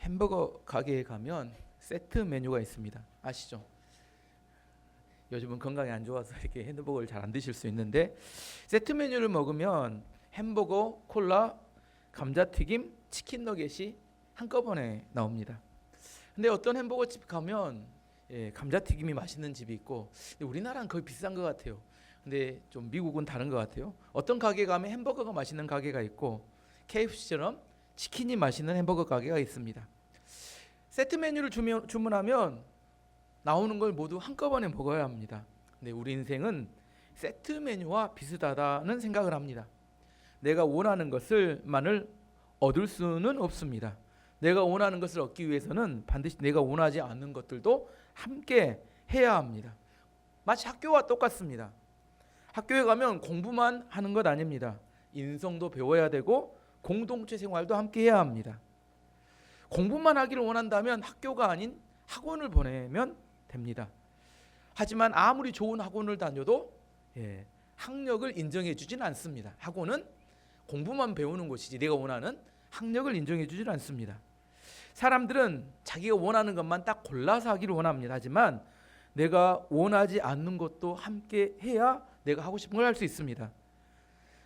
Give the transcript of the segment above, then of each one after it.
햄버거 가게에 가면 세트 메뉴가 있습니다. 아시죠? 요즘은 건강이 안 좋아서 이렇게 햄버거를 잘 안 드실 수 있는데 세트 메뉴를 먹으면 햄버거, 콜라, 감자튀김, 치킨 너겟이 한꺼번에 나옵니다. 근데 어떤 햄버거 집 가면 감자튀김이 맛있는 집이 있고, 근데 우리나라는 거의 비싼 것 같아요. 근데 좀 미국은 다른 것 같아요. 어떤 가게 가면 햄버거가 맛있는 가게가 있고 KFC처럼 치킨이 맛있는 햄버거 가게가 있습니다. 세트 메뉴를 주문하면 나오는 걸 모두 한꺼번에 먹어야 합니다. 근데 우리 인생은 세트 메뉴와 비슷하다는 생각을 합니다. 내가 원하는 것을만을 얻을 수는 없습니다. 내가 원하는 것을 얻기 위해서는 반드시 내가 원하지 않는 것들도 함께 해야 합니다. 마치 학교와 똑같습니다. 학교에 가면 공부만 하는 것 아닙니다. 인성도 배워야 되고 공동체 생활도 함께 해야 합니다. 공부만 하기를 원한다면 학교가 아닌 학원을 보내면 됩니다. 하지만 아무리 좋은 학원을 다녀도 학력을 인정해 주진 않습니다. 학원은 공부만 배우는 곳이지 내가 원하는 학력을 인정해 주질 않습니다. 사람들은 자기가 원하는 것만 딱 골라서 하기를 원합니다. 하지만 내가 원하지 않는 것도 함께 해야 내가 하고 싶은 걸 할 수 있습니다.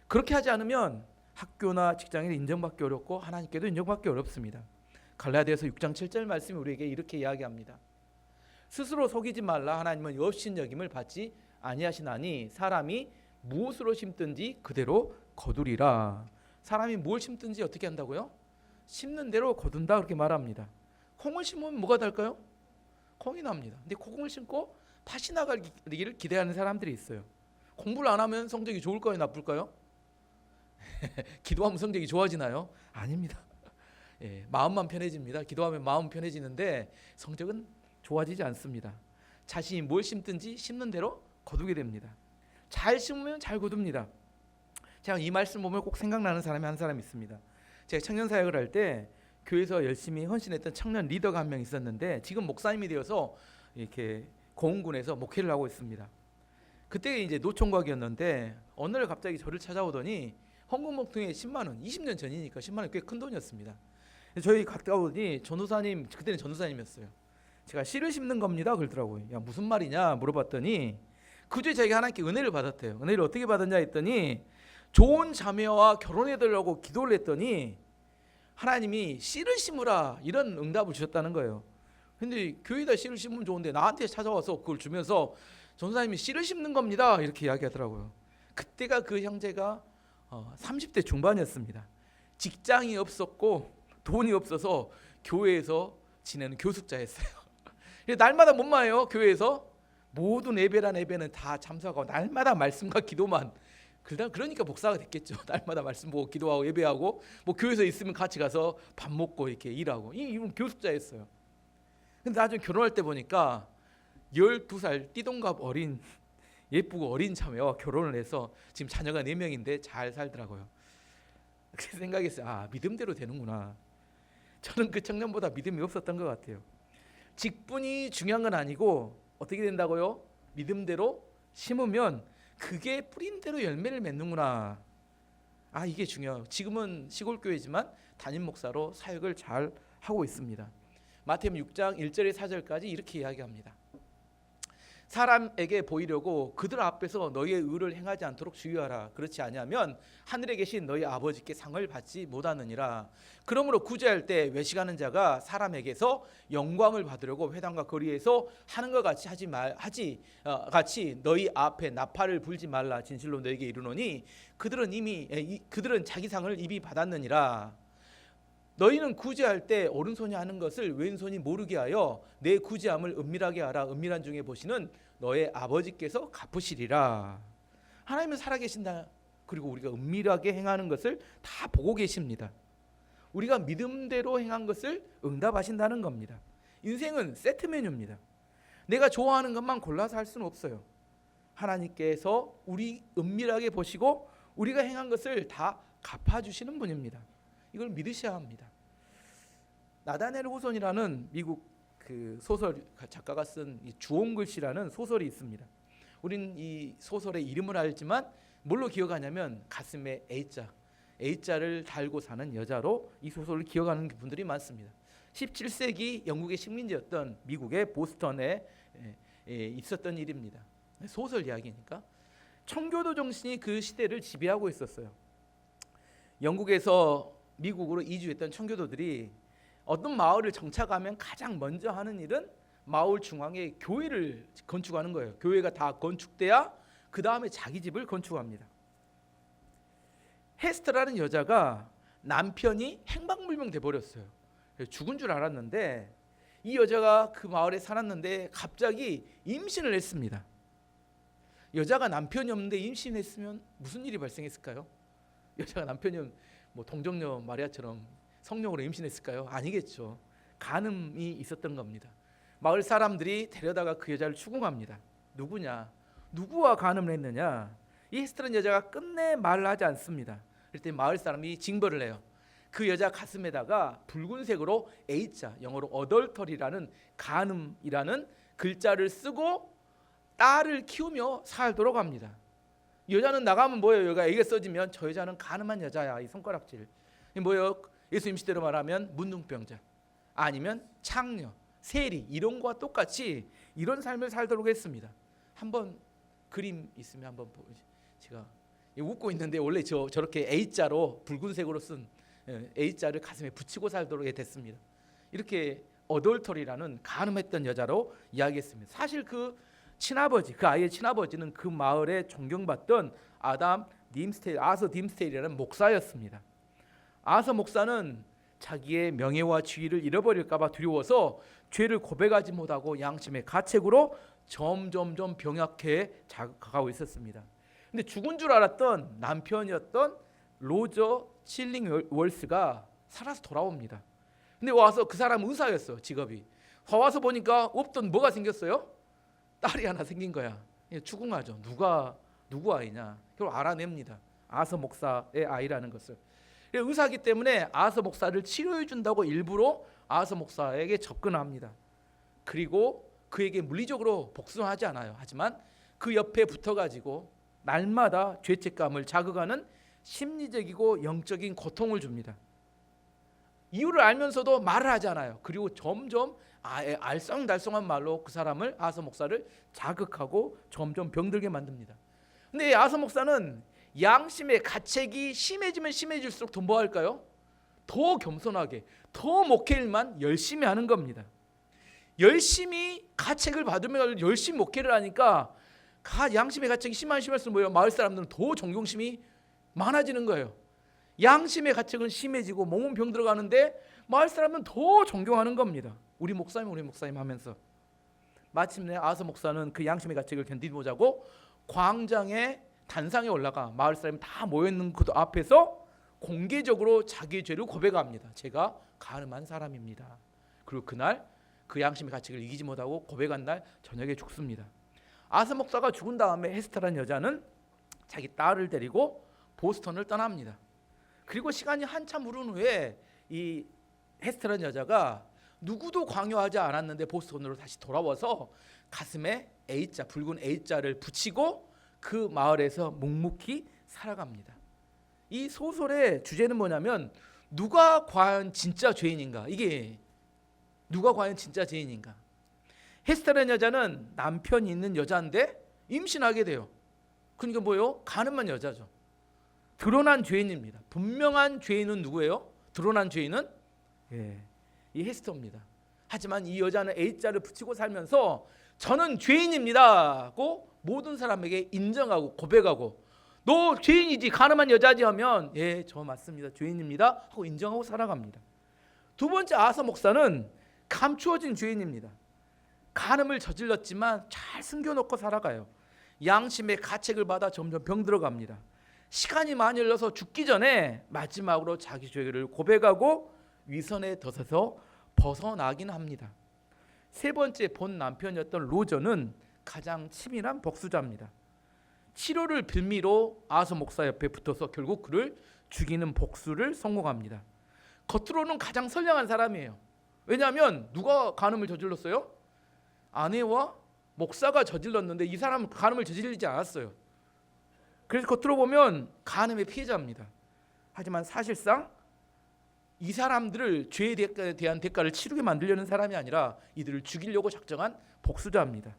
그렇게 하지 않으면 학교나 직장에 인정받기 어렵고 하나님께도 인정받기 어렵습니다. 갈라디아서 6장 7절 말씀이 우리에게 이렇게 이야기합니다. 스스로 속이지 말라. 하나님은 여신여김을 받지 아니하시나니 사람이 무엇으로 심든지 그대로 거두리라. 사람이 뭘 심든지 어떻게 한다고요? 심는 대로 거둔다 그렇게 말합니다. 콩을 심으면 뭐가 될까요? 콩이 납니다. 근데 콩을 심고 팥이 나가기를 기대하는 사람들이 있어요. 공부를 안 하면 성적이 좋을까요? 나쁠까요? 기도하면 성적이 좋아지나요? 아닙니다. 마음만 편해집니다. 기도하면 마음 편해지는데 성적은 좋아지지 않습니다. 자신이 뭘 심든지 심는 대로 거두게 됩니다. 잘 심으면 잘 거둡니다. 제가 이 말씀 보면 꼭 생각나는 사람이 한 사람 있습니다. 제가 청년 사역을 할 때 교회에서 열심히 헌신했던 청년 리더가 한 명 있었는데 지금 목사님이 되어서 이렇게 고흥군에서 목회를 하고 있습니다. 그때 이제 노총각이었는데 어느 날 갑자기 저를 찾아오더니 헌금 목통에 10만 원, 20년 전이니까 10만 원 꽤 큰 돈이었습니다. 저희 가까우니 전도사님, 그때는 전도사님이었어요. 제가 씨를 심는 겁니다 그러더라고요. 야 무슨 말이냐 물어봤더니 그주에 자기가 하나님께 은혜를 받았대요. 은혜를 어떻게 받았냐 했더니 좋은 자매와 결혼해달라고 기도를 했더니 하나님이 씨를 심으라 이런 응답을 주셨다는 거예요. 근데 교회에다 씨를 심으면 좋은데 나한테 찾아와서 그걸 주면서 전도사님이 씨를 심는 겁니다 이렇게 이야기하더라고요. 그때가 그 형제가 30대 중반이었습니다. 직장이 없었고 돈이 없어서 교회에서 지내는 교숙자였어요. 날마다 뭔 해요? 교회에서 모든 예배는 다 참석하고 날마다 말씀과 기도만. 그러니까 목사가 됐겠죠. 날마다 말씀 보고 기도하고 예배하고 뭐 교회에서 있으면 같이 가서 밥 먹고 이렇게 일하고. 이분 교숙자였어요. 근데 나중에 결혼할 때 보니까 12살 띠동갑 어린 예쁘고 어린 자매와 결혼을 해서 지금 자녀가 4명인데 잘 살더라고요. 그래서 생각했어요. 아 믿음대로 되는구나. 저는 그 청년보다 믿음이 없었던 것 같아요. 직분이 중요한 건 아니고 어떻게 된다고요? 믿음대로 심으면 그게 뿌린 대로 열매를 맺는구나. 아 이게 중요해요. 지금은 시골교회지만 담임 목사로 사역을 잘 하고 있습니다. 마태복음 6장 1절에 4절까지 이렇게 이야기합니다. 사람에게 보이려고 그들 앞에서 너희의 의를 행하지 않도록 주의하라. 그렇지 아니하면 하늘에 계신 너희 아버지께 상을 받지 못하느니라. 그러므로 구제할 때 외식하는 자가 사람에게서 영광을 받으려고 회당과 거리에서 하는 것 같이 같이 너희 앞에 나팔을 불지 말라. 진실로 너희에게 이르노니 그들은 자기 상을 이미 받았느니라. 너희는 구제할 때 오른손이 하는 것을 왼손이 모르게 하여 내 구제함을 은밀하게 하라. 은밀한 중에 보시는 너의 아버지께서 갚으시리라. 하나님은 살아계신다. 그리고 우리가 은밀하게 행하는 것을 다 보고 계십니다. 우리가 믿음대로 행한 것을 응답하신다는 겁니다. 인생은 세트 메뉴입니다. 내가 좋아하는 것만 골라서 할 수는 없어요. 하나님께서 우리 은밀하게 보시고 우리가 행한 것을 다 갚아주시는 분입니다. 이걸 믿으셔야 합니다. 나다넬 호손이라는 미국 그 소설 작가가 쓴 이 주홍글씨라는 소설이 있습니다. 우린 이 소설의 이름을 알지만 뭘로 기억하냐면 가슴에 A자를 달고 사는 여자로 이 소설을 기억하는 분들이 많습니다. 17세기 영국의 식민지였던 미국의 보스턴에 있었던 일입니다. 소설 이야기니까. 청교도 정신이 그 시대를 지배하고 있었어요. 영국에서 미국으로 이주했던 청교도들이 어떤 마을을 정착하면 가장 먼저 하는 일은 마을 중앙에 교회를 건축하는 거예요. 교회가 다 건축돼야 그 다음에 자기 집을 건축합니다. 헤스터라는 여자가 남편이 행방불명 돼버렸어요. 죽은 줄 알았는데 이 여자가 그 마을에 살았는데 갑자기 임신을 했습니다. 여자가 남편이 없는데 임신했으면 무슨 일이 발생했을까요? 여자가 남편이 뭐 동정녀 마리아처럼 성령으로 임신했을까요? 아니겠죠. 간음이 있었던 겁니다. 마을 사람들이 데려다가 그 여자를 추궁합니다. 누구냐? 누구와 간음을 했느냐? 이 헤스터라는 여자가 끝내 말을 하지 않습니다. 그랬더니 마을 사람이 징벌을 해요. 그 여자 가슴에다가 붉은색으로 H자, 영어로 어덜터리라는 간음이라는 글자를 쓰고 딸을 키우며 살도록 합니다. 여자는 나가면 뭐예요? 여기가 애가 써지면 저 여자는 간음한 여자야. 이 손가락질. 뭐예요? 예수님 시대로 말하면 문둥병자, 아니면 창녀, 세리 이런 거와 똑같이 이런 삶을 살도록 했습니다. 한번 그림 있으면 한번 보죠. 제가 웃고 있는데 원래 저렇게 A자로 붉은색으로 쓴 A자를 가슴에 붙이고 살도록 됐습니다. 이렇게 어덜터리라는 간음했던 여자로 이야기했습니다. 사실 그 친아버지, 그 아이의 친아버지는 그 마을에 존경받던 아서 딤스테일이라는 목사였습니다. 아서 목사는 자기의 명예와 지위를 잃어버릴까 봐 두려워서 죄를 고백하지 못하고 양심의 가책으로 점점점 병약해 가고 있었습니다. 근데 죽은 줄 알았던 남편이었던 로저 칠링월스가 살아서 돌아옵니다. 근데 와서 그 사람은 의사였어. 직업이. 와서 보니까 없던 뭐가 생겼어요? 딸이 하나 생긴 거야. 추궁하죠. 누구 아이냐? 결국 알아냅니다. 아서 목사의 아이라는 것을. 의사이기 때문에 아서 목사를 치료해 준다고 일부러 아서 목사에게 접근합니다. 그리고 그에게 물리적으로 복수하지 않아요. 하지만 그 옆에 붙어가지고 날마다 죄책감을 자극하는 심리적이고 영적인 고통을 줍니다. 이유를 알면서도 말을 하지 않아요. 그리고 점점 알쏭달쏭한 말로 그 사람을, 아서 목사를 자극하고 점점 병들게 만듭니다. 근데 아서 목사는 양심의 가책이 심해지면 심해질수록 더 뭐 할까요? 더 겸손하게, 더 목회일만 열심히 하는 겁니다. 열심히 가책을 받으면 열심히 목회를 하니까 양심의 가책이 심할수록 뭐예요? 마을 사람들은 더 존경심이 많아지는 거예요. 양심의 가책은 심해지고 몸은 병들어가는데 마을 사람은 더 존경하는 겁니다. 우리 목사님 하면서 마침내 아서 목사는 그 양심의 가책을 견디지 못하고 광장에 단상에 올라가 마을 사람이 다 모여있는 그 앞에서 공개적으로 자기의 죄를 고백합니다. 제가 간음한 사람입니다. 그리고 그날 그 양심의 가책을 이기지 못하고 고백한 날 저녁에 죽습니다. 아서 목사가 죽은 다음에 헤스터라는 여자는 자기 딸을 데리고 보스턴을 떠납니다. 그리고 시간이 한참 흐른 후에 이 헤스터라는 여자가 누구도 강요하지 않았는데 보스턴으로 다시 돌아와서 가슴에 A자, 붉은 A자를 붙이고 그 마을에서 묵묵히 살아갑니다. 이 소설의 주제는 뭐냐면 누가 과연 진짜 죄인인가? 이게 누가 과연 진짜 죄인인가? 헤스터라는 여자는 남편이 있는 여자인데 임신하게 돼요. 그러니까 뭐예요? 간음한 여자죠. 드러난 죄인입니다. 분명한 죄인은 누구예요? 드러난 죄인은 이 헤스터입니다. 하지만 이 여자는 A자를 붙이고 살면서 저는 죄인입니다고 모든 사람에게 인정하고 고백하고, 너 죄인이지, 간음한 여자지 하면 예, 저 맞습니다, 죄인입니다 하고 인정하고 살아갑니다. 두 번째 아서 목사는 감추어진 죄인입니다. 간음을 저질렀지만 잘 숨겨놓고 살아가요. 양심의 가책을 받아 점점 병들어갑니다. 시간이 많이 흘러서 죽기 전에 마지막으로 자기 죄를 고백하고 위선에 덫에서 벗어나긴 합니다. 세 번째 본 남편이었던 로저는 가장 치밀한 복수자입니다. 치료를 빌미로 아서 목사 옆에 붙어서 결국 그를 죽이는 복수를 성공합니다. 겉으로는 가장 선량한 사람이에요. 왜냐하면 누가 간음을 저질렀어요? 아내와 목사가 저질렀는데 이 사람은 간음을 저지르지 않았어요. 그래서 겉으로 보면 간음의 피해자입니다. 하지만 사실상 이 사람들을 죄에 대한 대가를 치르게 만들려는 사람이 아니라 이들을 죽이려고 작정한 복수자입니다.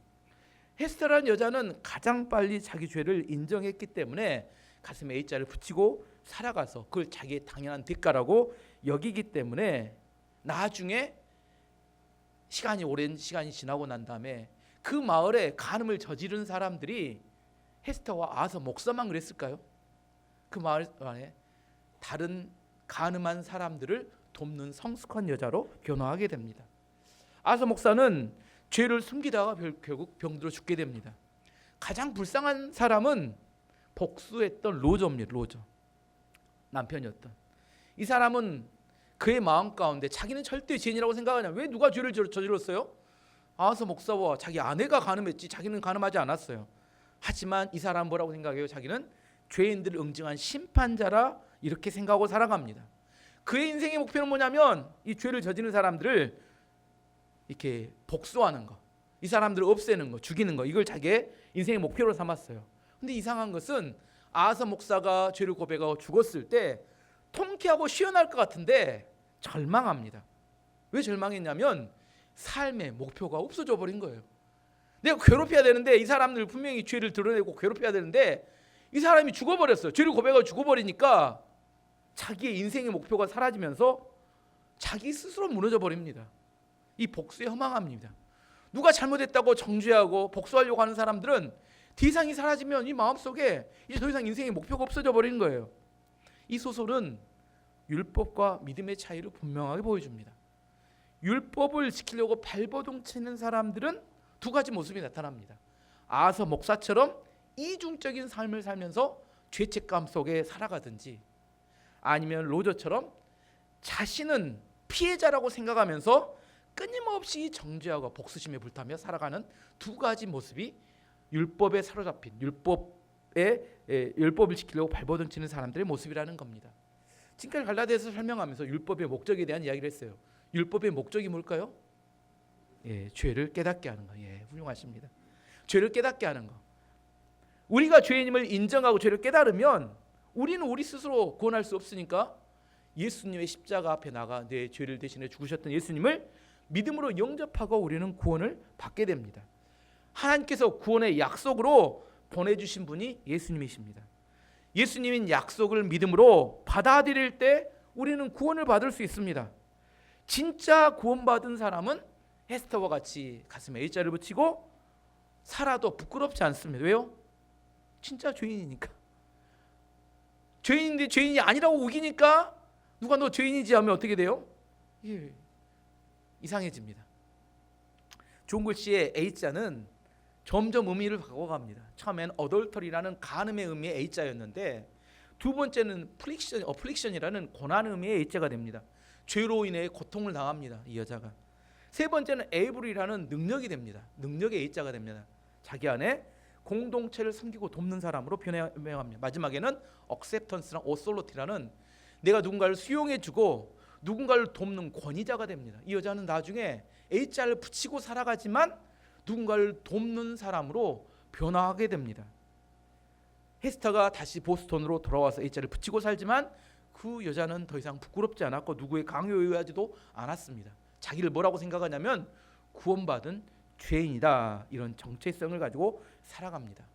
에스더라는 여자는 가장 빨리 자기 죄를 인정했기 때문에 가슴에 A자를 붙이고 살아가서 그걸 자기의 당연한 대가라고 여기기 때문에 나중에 오랜 시간이 지나고 난 다음에 그 마을에 간음을 저지른 사람들이 에스더와 아하스 목사만 그랬을까요? 그 마을 안에 다른 간음한 사람들을 돕는 성숙한 여자로 변화하게 됩니다. 아하스 목사는 죄를 숨기다가 결국 병들어 죽게 됩니다. 가장 불쌍한 사람은 복수했던 로저입니다. 로저, 남편이었던 이 사람은 그의 마음 가운데 자기는 절대 죄인이라고 생각하냐. 왜 누가 죄를 저질렀어요? 아하스 목사와 자기 아내가 간음했지 자기는 간음하지 않았어요. 하지만 이 사람은 뭐라고 생각해요? 자기는 죄인들을 응징한 심판자라 이렇게 생각하고 살아갑니다. 그의 인생의 목표는 뭐냐면 이 죄를 저지른 사람들을 이렇게 복수하는 거, 이 사람들을 없애는 거, 죽이는 거, 이걸 자기의 인생의 목표로 삼았어요. 근데 이상한 것은 아하스 목사가 죄를 고백하고 죽었을 때 통쾌하고 시원할 것 같은데 절망합니다. 왜 절망했냐면 삶의 목표가 없어져 버린 거예요. 내가 괴롭혀야 되는데 이 사람들 분명히 죄를 드러내고 괴롭혀야 되는데 이 사람이 죽어버렸어요. 죄를 고백하고 죽어버리니까 자기의 인생의 목표가 사라지면서 자기 스스로 무너져 버립니다. 이 복수에 허망합니다. 누가 잘못했다고 정죄하고 복수하려고 하는 사람들은 대상이 사라지면 이 마음속에 이제 더 이상 인생의 목표가 없어져 버리는 거예요. 이 소설은 율법과 믿음의 차이를 분명하게 보여줍니다. 율법을 지키려고 발버둥 치는 사람들은 두 가지 모습이 나타납니다. 아하스 목사처럼 이중적인 삶을 살면서 죄책감 속에 살아가든지 아니면 로저처럼 자신은 피해자라고 생각하면서 끊임없이 정죄하고 복수심에 불타며 살아가는 두 가지 모습이 율법에 사로잡힌 율법을 지키려고 발버둥 치는 사람들의 모습이라는 겁니다. 지금까지 갈라디아서 설명하면서 율법의 목적에 대한 이야기를 했어요. 율법의 목적이 뭘까요? 죄를 깨닫게 하는 거. 훌륭하십니다. 죄를 깨닫게 하는 거. 우리가 죄인임을 인정하고 죄를 깨달으면 우리는 우리 스스로 구원할 수 없으니까 예수님의 십자가 앞에 나가 내 죄를 대신해 죽으셨던 예수님을 믿음으로 영접하고 우리는 구원을 받게 됩니다. 하나님께서 구원의 약속으로 보내주신 분이 예수님이십니다. 예수님인 약속을 믿음으로 받아들일 때 우리는 구원을 받을 수 있습니다. 진짜 구원받은 사람은 에스더와 같이 가슴에 A자를 붙이고 살아도 부끄럽지 않습니다. 왜요? 진짜 죄인이니까. 죄인인데 죄인이 아니라고 우기니까 누가 너 죄인이지 하면 어떻게 돼요? 이상해집니다. 좋은 글씨의 A자는 점점 의미를 바꿔갑니다. 처음엔 어덜터리라는 간음의 의미의 A자였는데 두 번째는 어플릭션이라는 고난의 의미의 A자가 됩니다. 죄로 인해 고통을 당합니다. 이 여자가. 세 번째는 에이블이라는 능력이 됩니다. 능력의 A자가 됩니다. 자기 안에 공동체를 섬기고 돕는 사람으로 변해갑니다. 마지막에는 억셉턴스랑 오솔로티라는 내가 누군가를 수용해주고 누군가를 돕는 권위자가 됩니다. 이 여자는 나중에 A자를 붙이고 살아가지만 누군가를 돕는 사람으로 변화하게 됩니다. 에스더가 다시 보스턴으로 돌아와서 A자를 붙이고 살지만 그 여자는 더 이상 부끄럽지 않았고 누구의 강요에 의하지도 않았습니다. 자기를 뭐라고 생각하냐면 구원받은 죄인이다, 이런 정체성을 가지고 살아갑니다.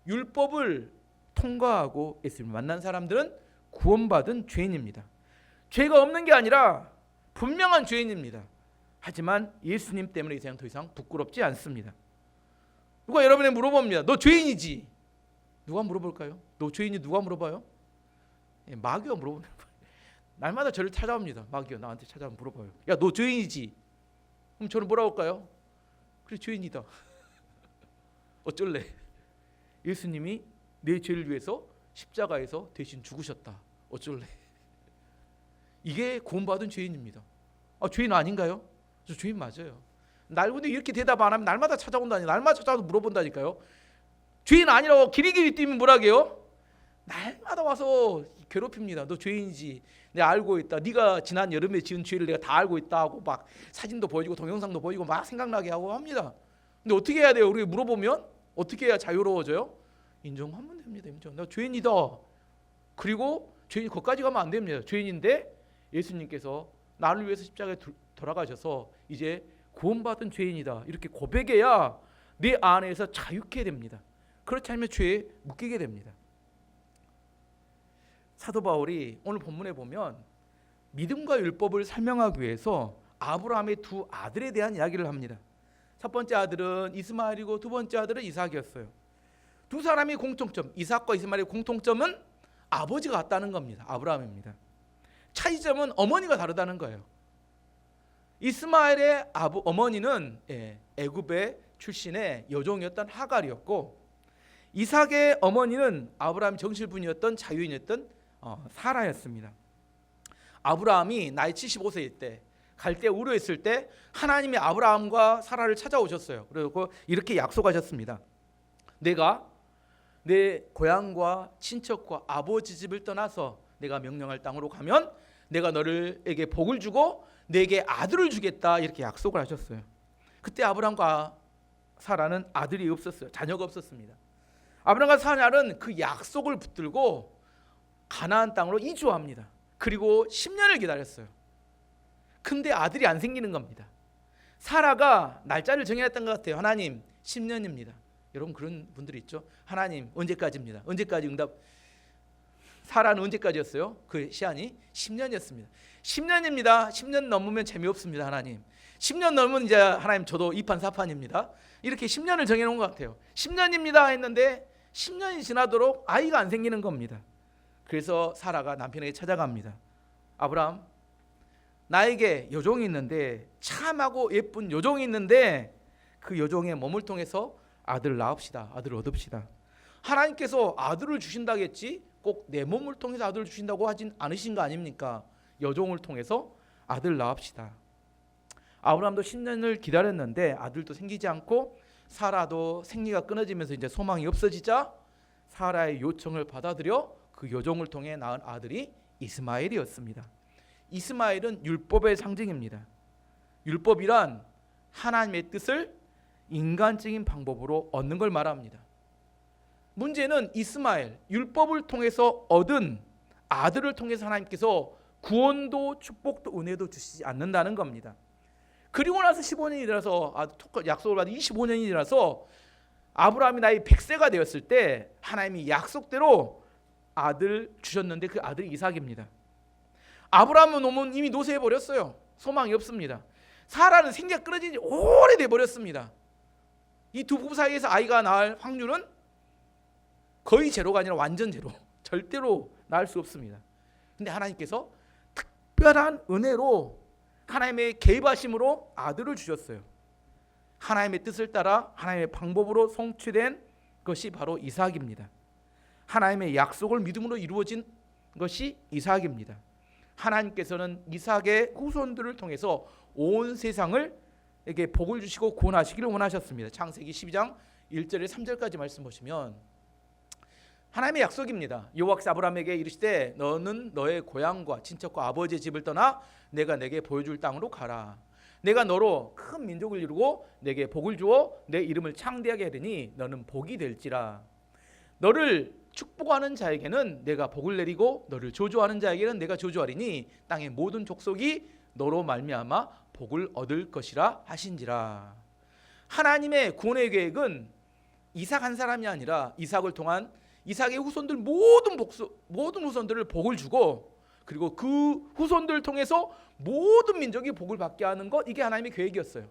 율법을 통과하고 예수님을 만난 사람들은 구원받은 죄인입니다. 죄가 없는 게 아니라 분명한 죄인입니다. 하지만 예수님 때문에 이 세상 더 이상 부끄럽지 않습니다. 누가 여러분에게 물어봅니다. 너 죄인이지? 누가 물어볼까요? 너 죄인이 누가 물어봐요? 마귀가 물어봅니다. 날마다 저를 찾아옵니다. 마귀가 나한테 찾아와 물어봐요. 야, 너 죄인이지? 그럼 저는 뭐라고 할까요? 그래, 죄인이다. 어쩔래? 예수님이 내 죄를 위해서 십자가에서 대신 죽으셨다. 어쩔래? 이게 구원받은 죄인입니다. 죄인 아닌가요? 저 죄인 맞아요. 날 근데 이렇게 대답 안 하면 날마다 찾아온다니, 날마다 찾아와서 물어본다니까요. 죄인 아니라고 길이길이 뛰면 뭐라게요? 날마다 와서 괴롭힙니다. 너 죄인이지? 내가 알고 있다. 네가 지난 여름에 지은 죄를 내가 다 알고 있다 하고 막 사진도 보여주고 동영상도 보여주고 막 생각나게 하고 합니다. 근데 어떻게 해야 돼요? 우리 물어보면 어떻게 해야 자유로워져요? 인정하면 됩니다. 인정. 나 죄인이다. 그리고 죄인 거기까지 가면 안 됩니다. 죄인인데 예수님께서 나를 위해서 십자가에 돌아가셔서 이제 구원받은 죄인이다 이렇게 고백해야 내 안에서 자유케 됩니다. 그렇지 않으면 죄에 묶이게 됩니다. 사도 바울이 오늘 본문에 보면 믿음과 율법을 설명하기 위해서 아브라함의 두 아들에 대한 이야기를 합니다. 첫 번째 아들은 이스마엘이고 두 번째 아들은 이삭이었어요. 두 사람의 공통점, 이삭과 이스마엘의 공통점은 아버지가 같다는 겁니다. 아브라함입니다. 차이점은 어머니가 다르다는 거예요. 이스마엘의 어머니는 애굽의 출신의 여종이었던 하갈이었고, 이삭의 어머니는 아브라함 정실분이었던 자유인이었던 사라였습니다. 아브라함이 나이 75세일 때, 갈대 우르했을 때 하나님이 아브라함과 사라를 찾아오셨어요. 그리고 이렇게 약속하셨습니다. 내가 내 고향과 친척과 아버지 집을 떠나서 내가 명령할 땅으로 가면 내가 너에게 복을 주고 내게 아들을 주겠다 이렇게 약속을 하셨어요. 그때 아브라함과 사라는 아들이 없었어요. 자녀가 없었습니다. 아브라함과 사라는 그 약속을 붙들고 가나안 땅으로 이주합니다. 그리고 10년을 기다렸어요. 근데 아들이 안 생기는 겁니다. 사라가 날짜를 정해놨던 것 같아요. 하나님 10년입니다. 여러분 그런 분들이 있죠. 하나님 언제까지입니다. 언제까지 응답. 사라는 언제까지였어요? 그 시한이 10년이었습니다. 10년입니다. 10년 넘으면 재미없습니다. 하나님 10년 넘으면 이제 하나님 저도 2판 4판입니다. 이렇게 10년을 정해놓은 것 같아요. 10년입니다 했는데 10년이 지나도록 아이가 안 생기는 겁니다. 그래서 사라가 남편에게 찾아갑니다. 아브라함, 나에게 여종이 있는데 참하고 예쁜 여종이 있는데 그 여종의 몸을 통해서 아들을 낳읍시다. 아들을 얻읍시다. 하나님께서 아들을 주신다겠지 꼭 내 몸을 통해서 아들을 주신다고 하진 않으신 거 아닙니까? 여종을 통해서 아들을 낳읍시다. 아브라함도 10년을 기다렸는데 아들도 생기지 않고 사라도 생리가 끊어지면서 이제 소망이 없어지자 사라의 요청을 받아들여 그 여종을 통해 낳은 아들이 이스마엘이었습니다. 이스마엘은 율법의 상징입니다. 율법이란 하나님의 뜻을 인간적인 방법으로 얻는 걸 말합니다. 문제는 이스마엘, 율법을 통해서 얻은 아들을 통해서 하나님께서 구원도 축복도 은혜도 주시지 않는다는 겁니다. 그리고 나서 15년이 지나서 약속을 받은 25년이 지나서 아브라함이 나이 100세가 되었을 때 하나님이 약속대로 아들 주셨는데 그 아들이 이삭입니다. 아브라함은 이미 노쇠해 버렸어요. 소망이 없습니다. 사라는 생계가 끊어진 지 오래돼 버렸습니다. 이 두 부부 사이에서 아이가 낳을 확률은 거의 제로가 아니라 완전 제로. 절대로 낳을 수 없습니다. 근데 하나님께서 특별한 은혜로 하나님의 개입하심으로 아들을 주셨어요. 하나님의 뜻을 따라 하나님의 방법으로 성취된 것이 바로 이삭입니다. 하나님의 약속을 믿음으로 이루어진 것이 이삭입니다. 하나님께서는 이삭의 후손들을 통해서 온 세상을 에게 복을 주시고 구원하시기를 원하셨습니다. 창세기 12장 1절에 3절까지 말씀 보시면 하나님의 약속입니다. 여호와께서 아브라함에게 이르시되 너는 너의 고향과 친척과 아버지의 집을 떠나 내가 내게 보여줄 땅으로 가라. 내가 너로 큰 민족을 이루고 내게 복을 주어 내 이름을 창대하게 하리니 너는 복이 될지라. 너를 축복하는 자에게는 내가 복을 내리고 너를 저주하는 자에게는 내가 저주하리니 땅의 모든 족속이 너로 말미암아 복을 얻을 것이라 하신지라. 하나님의 구원의 계획은 이삭 한 사람이 아니라 이삭을 통한 이삭의 후손들 모든 후손들을 복을 주고 그리고 그 후손들을 통해서 모든 민족이 복을 받게 하는 것, 이게 하나님의 계획이었어요.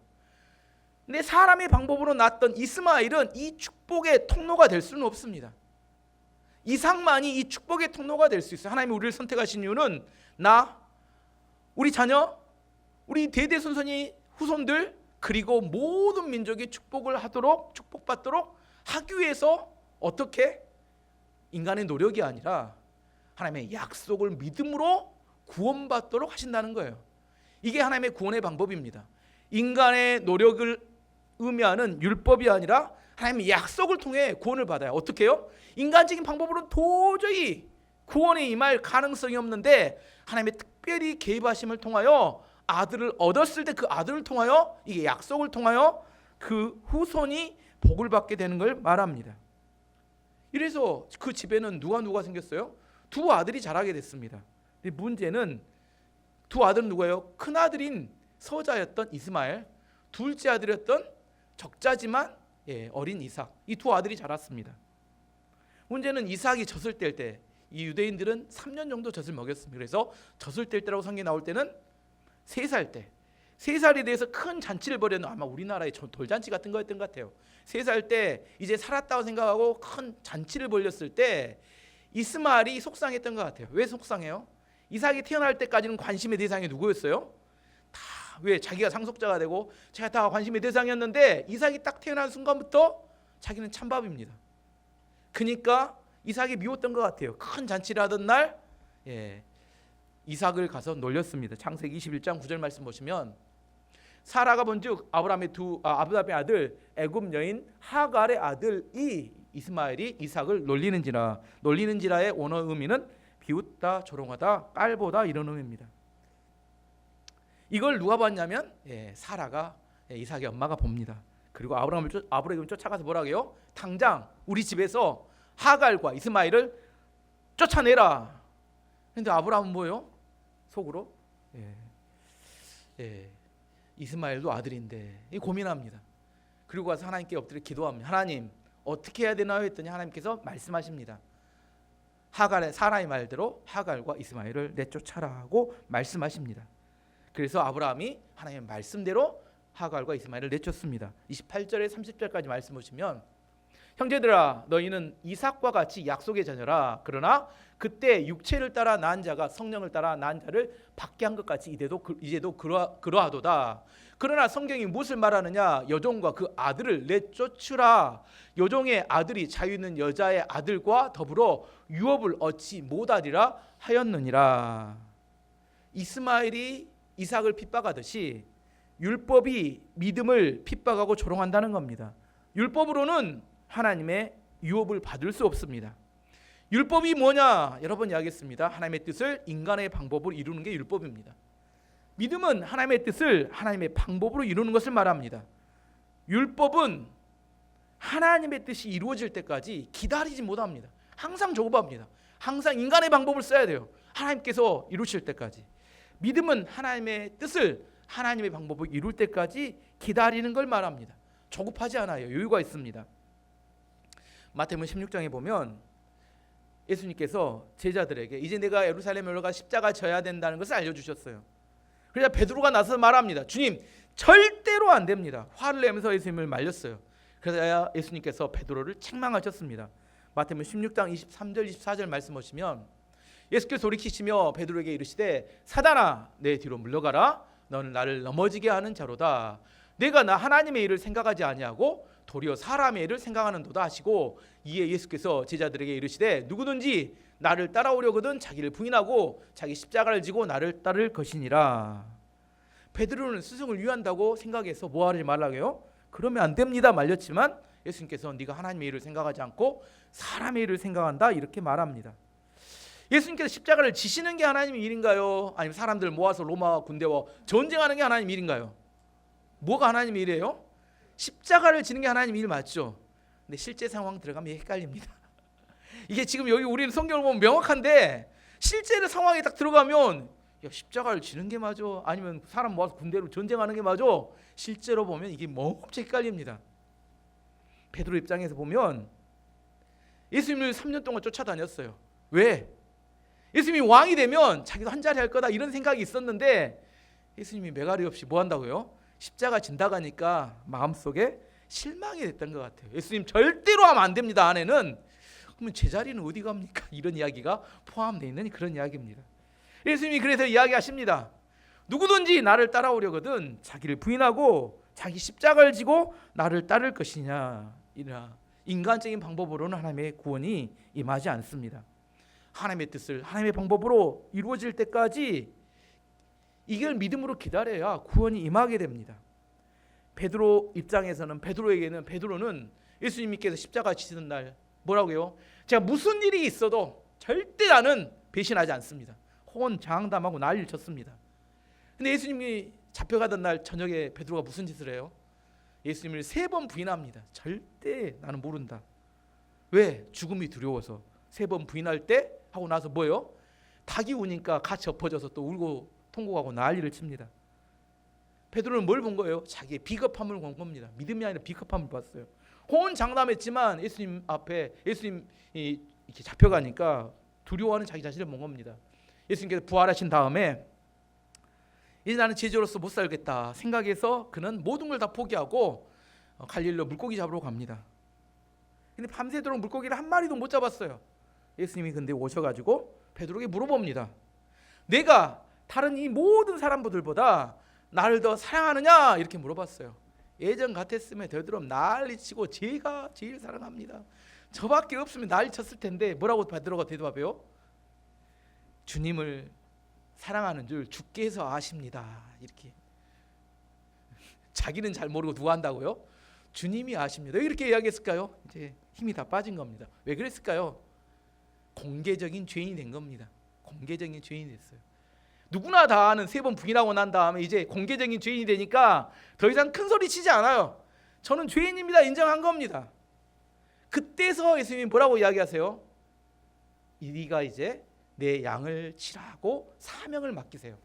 근데 사람의 방법으로 낳았던 이스마엘은 이 축복의 통로가 될 수는 없습니다. 이삭만이 이 축복의 통로가 될 수 있어요. 하나님이 우리를 선택하신 이유는 우리 자녀, 우리 대대손손이 후손들 그리고 모든 민족이 축복받도록 하기 위해서 어떻게? 인간의 노력이 아니라 하나님의 약속을 믿음으로 구원받도록 하신다는 거예요. 이게 하나님의 구원의 방법입니다. 인간의 노력을 의미하는 율법이 아니라 하나님의 약속을 통해 구원을 받아요. 어떻게 해요? 인간적인 방법으로는 도저히 구원에 임할 가능성이 없는데 하나님의 특별히 개입하심을 통하여 아들을 얻었을 때 그 아들을 통하여, 이게 약속을 통하여 그 후손이 복을 받게 되는 걸 말합니다. 이래서 그 집에는 누가 생겼어요? 두 아들이 자라게 됐습니다. 근데 문제는 두 아들은 누구예요? 큰 아들인 서자였던 이스마엘, 둘째 아들이었던 적자지만 어린 이삭. 이 두 아들이 자랐습니다. 문제는 이삭이 젖을 뗄 때 이 유대인들은 3년 정도 젖을 먹였습니다. 그래서 젖을 뗄 때라고 성경에 나올 때는 3살 때, 3살에 대해서 큰 잔치를 벌였는, 아마 우리나라의 돌잔치 같은 거였던 것 같아요. 3살 때 이제 살았다고 생각하고 큰 잔치를 벌였을 때 이스마엘이 속상했던 것 같아요. 왜 속상해요? 이삭이 태어날 때까지는 관심의 대상이 누구였어요? 다 왜 자기가 상속자가 되고 제가 다 관심의 대상이었는데 이삭이 딱 태어난 순간부터 자기는 찬밥입니다. 그러니까 이삭이 미웠던 것 같아요. 큰 잔치를 하던 날 이삭을 가서 놀렸습니다. 창세기 21장 9절 말씀 보시면 사라가 본즉 아브라함의 아들 애굽 여인 하갈의 아들이 이스마엘이 이삭을 놀리는지라의 원어 의미는 비웃다, 조롱하다, 깔보다 이런 의미입니다. 이걸 누가 봤냐면 사라가 이삭의 엄마가 봅니다. 그리고 아브라함을 쫓아가서 뭐라고 해요? 당장 우리 집에서 하갈과 이스마엘을 쫓아내라. 근데 아브라함은 뭐예요? 속으로 이스마엘도 아들인데 고민합니다. 그리고 가서 하나님께 엎드려 기도합니다. 하나님 어떻게 해야 되나 했더니 하나님께서 말씀하십니다. 사라의 말대로 하갈과 이스마엘을 내쫓아라 하고 말씀하십니다. 그래서 아브라함이 하나님의 말씀대로 하갈과 이스마엘을 내쫓습니다. 28절에 30절까지 말씀 보시면 형제들아 너희는 이삭과 같이 약속의 자녀라. 그러나 그때 육체를 따라 낳은 자가 성령을 따라 낳은 자를 받게 한 것 같이 이제도 그러하도다. 그러나 성경이 무엇을 말하느냐? 여종과 그 아들을 내쫓으라. 여종의 아들이 자유 있는 여자의 아들과 더불어 유업을 얻지 못하리라 하였느니라. 이스마엘이 이삭을 핍박하듯이 율법이 믿음을 핍박하고 조롱한다는 겁니다. 율법으로는 하나님의 유업을 받을 수 없습니다. 율법이 뭐냐? 여러 번 이야기했습니다. 하나님의 뜻을 인간의 방법으로 이루는 게 율법입니다. 믿음은 하나님의 뜻을 하나님의 방법으로 이루는 것을 말합니다. 율법은 하나님의 뜻이 이루어질 때까지 기다리지 못합니다. 항상 조급합니다. 항상 인간의 방법을 써야 돼요. 하나님께서 이루실 때까지. 믿음은 하나님의 뜻을 하나님의 방법을 이룰 때까지 기다리는 걸 말합니다. 조급하지 않아요. 여유가 있습니다. 마태복음 16장에 보면 예수님께서 제자들에게 이제 내가 예루살렘에 올라가 십자가 져야 된다는 것을 알려주셨어요. 그래서 베드로가 나서서 말합니다. 주님 절대로 안 됩니다. 화를 내면서 예수님을 말렸어요. 그래서 예수님께서 베드로를 책망하셨습니다. 마태복음 16장 23절 24절 말씀 보시면 예수께서 돌이키시며 베드로에게 이르시되 사단아 내 뒤로 물러가라. 너는 나를 넘어지게 하는 자로다. 내가 나 하나님의 일을 생각하지 아니하고 도리어 사람의 일을 생각하는도다 하시고 이에 예수께서 제자들에게 이르시되 누구든지 나를 따라오려거든 자기를 부인하고 자기 십자가를 지고 나를 따를 것이니라. 베드로는 스승을 위한다고 생각해서 뭐하지 말라고 해요? 그러면 안 됩니다 말렸지만 예수님께서 네가 하나님의 일을 생각하지 않고 사람의 일을 생각한다 이렇게 말합니다. 예수님께서 십자가를 지시는 게 하나님의 일인가요? 아니면 사람들 모아서 로마 군대와 전쟁하는 게 하나님의 일인가요? 뭐가 하나님의 일이에요? 십자가를 지는 게 하나님의 일 맞죠? 근데 실제 상황 들어가면 헷갈립니다. 이게 지금 여기 우리는 성경을 보면 명확한데 실제 상황에 딱 들어가면 야, 십자가를 지는 게 맞아? 아니면 사람 모아서 군대로 전쟁하는 게 맞아? 실제로 보면 이게 멈춰 헷갈립니다. 베드로 입장에서 보면 예수님을 3년 동안 쫓아다녔어요. 왜? 예수님이 왕이 되면 자기도 한 자리 할 거다 이런 생각이 있었는데 예수님이 매가리 없이 뭐 한다고요? 십자가 진다고 하니까 마음속에 실망이 됐던 것 같아요. 예수님 절대로 하면 안 됩니다 안에는. 그러면 제자리는 어디 갑니까? 이런 이야기가 포함되어 있는 그런 이야기입니다. 예수님이 그래서 이야기하십니다. 누구든지 나를 따라오려거든 자기를 부인하고 자기 십자가를 지고 나를 따를 것이냐. 인간적인 방법으로는 하나님의 구원이 임하지 않습니다. 하나님의 뜻을 하나님의 방법으로 이루어질 때까지 이걸 믿음으로 기다려야 구원이 임하게 됩니다. 베드로 입장에서는 베드로는 예수님께서 십자가 지시는 날 뭐라고요? 제가 무슨 일이 있어도 절대 나는 배신하지 않습니다. 호언장담하고 난리를 쳤습니다. 근데 예수님이 잡혀가던 날 저녁에 베드로가 무슨 짓을 해요? 예수님을 3번 부인합니다. 절대 나는 모른다. 왜? 죽음이 두려워서. 3번 부인할 때 하고 나서 뭐예요? 닭이 우니까 같이 엎어져서 또 울고 통곡하고 난리를 칩니다. 베드로는 뭘 본 거예요? 자기의 비겁함을 본 겁니다. 믿음이 아니라 비겁함을 봤어요. 호언장담했지만 예수님 앞에 예수님이 이렇게 잡혀가니까 두려워하는 자기 자신을 본 겁니다. 예수님께서 부활하신 다음에 이제 나는 제자로서 못 살겠다 생각해서 그는 모든 걸 다 포기하고 갈릴리로 물고기 잡으러 갑니다. 근데 밤새도록 물고기를 한 마리도 못 잡았어요. 예수님이 근데 오셔가지고 베드로에게 물어봅니다. 내가 다른 이 모든 사람들보다 나를 더 사랑하느냐 이렇게 물어봤어요. 예전 같았으면 베드로 난리치고 제가 제일 사랑합니다. 저밖에 없으면 난리쳤을 텐데 뭐라고 베드로가 대답해요? 주님을 사랑하는 줄 주께서 아십니다. 이렇게 자기는 잘 모르고 누가 한다고요? 주님이 아십니다. 왜 이렇게 이야기했을까요? 이제 힘이 다 빠진 겁니다. 왜 그랬을까요? 공개적인 죄인이 된 겁니다. 공개적인 죄인이 됐어요. 누구나 다 아는 세 번 부인하고 난 다음에 이제 공개적인 죄인이 되니까 더 이상 큰 소리 치지 않아요. 저는 죄인입니다. 인정한 겁니다. 그때서 예수님이 뭐라고 이야기하세요? 네가 이제 내 양을 치라고 사명을 맡기세요.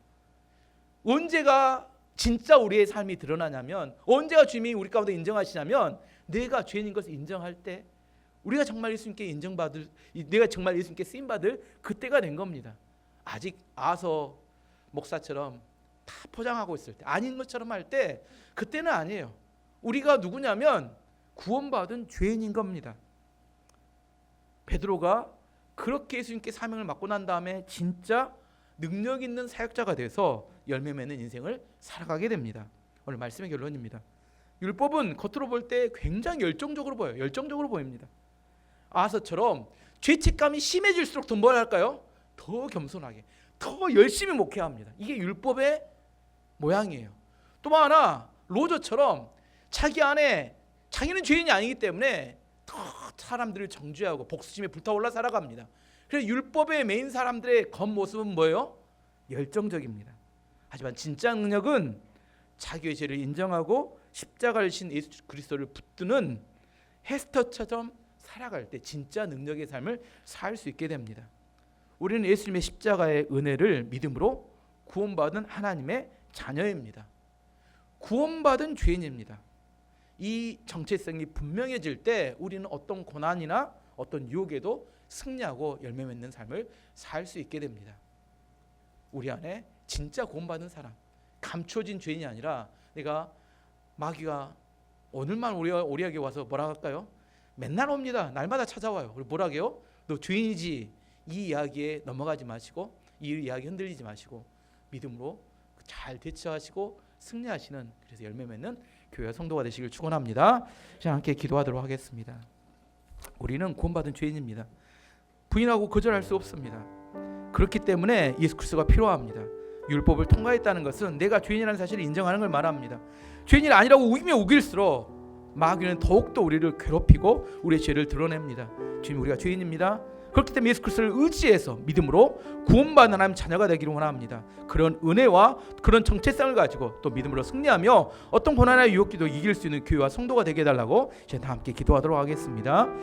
언제가 진짜 우리의 삶이 드러나냐면, 언제가 주님이 우리 가운데 인정하시냐면 내가 죄인인 것을 인정할 때, 우리가 정말 예수님께 인정받을, 내가 정말 예수님께 쓰임받을 그때가 된 겁니다. 아직 아서 목사처럼 다 포장하고 있을 때, 아닌 것처럼 할 때, 그때는 아니에요. 우리가 누구냐면 구원받은 죄인인 겁니다. 베드로가 그렇게 예수님께 사명을 맡고 난 다음에 진짜 능력 있는 사역자가 돼서 열매 맺는 인생을 살아가게 됩니다. 오늘 말씀의 결론입니다. 율법은 겉으로 볼 때 굉장히 열정적으로 보여요. 열정적으로 보입니다. 아서처럼 죄책감이 심해질수록 더 뭘 할까요? 더 겸손하게, 더 열심히 목회해야 합니다. 이게 율법의 모양이에요. 또 하나, 로저처럼 자기 안에 자기는 죄인이 아니기 때문에 더 사람들을 정죄하고 복수심에 불타올라 살아갑니다. 그래서 율법의 메인 사람들의 겉모습은 뭐예요? 열정적입니다. 하지만 진짜 능력은 자기의 죄를 인정하고 십자가를 신 예수 그리스도를 붙드는 헤스터처럼 살아갈 때 진짜 능력의 삶을 살 수 있게 됩니다. 우리는 예수님의 십자가의 은혜를 믿음으로 구원받은 하나님의 자녀입니다. 구원받은 죄인입니다. 이 정체성이 분명해질 때 우리는 어떤 고난이나 어떤 유혹에도 승리하고 열매 맺는 삶을 살 수 있게 됩니다. 우리 안에 진짜 구원받은 사람, 감춰진 죄인이 아니라, 내가 마귀가 오늘만 우리에게 와서 뭐라 할까요? 맨날 옵니다. 날마다 찾아와요. 그리고 뭐라 해요? 너 죄인이지. 이 이야기에 넘어가지 마시고, 이 이야기 흔들리지 마시고 믿음으로 잘 대처하시고 승리하시는, 그래서 열매 맺는 교회 성도가 되시길 축원합니다. 자, 함께 기도하도록 하겠습니다. 우리는 구원받은 죄인입니다. 부인하고 거절할 수 없습니다. 그렇기 때문에 예수 그리스도가 필요합니다. 율법을 통과했다는 것은 내가 죄인이라는 사실을 인정하는 걸 말합니다. 죄인이 아니라고 우기면 우길수록 마귀는 더욱더 우리를 괴롭히고 우리의 죄를 드러냅니다. 주님, 우리가 죄인입니다. 그렇기 때문에 예수 그리스도를 의지해서 믿음으로 구원받는 하나님 자녀가 되기를 원합니다. 그런 은혜와 그런 정체성을 가지고 또 믿음으로 승리하며 어떤 고난이나 유혹기도 이길 수 있는 교회와 성도가 되게 해달라고 이제 다 함께 기도하도록 하겠습니다.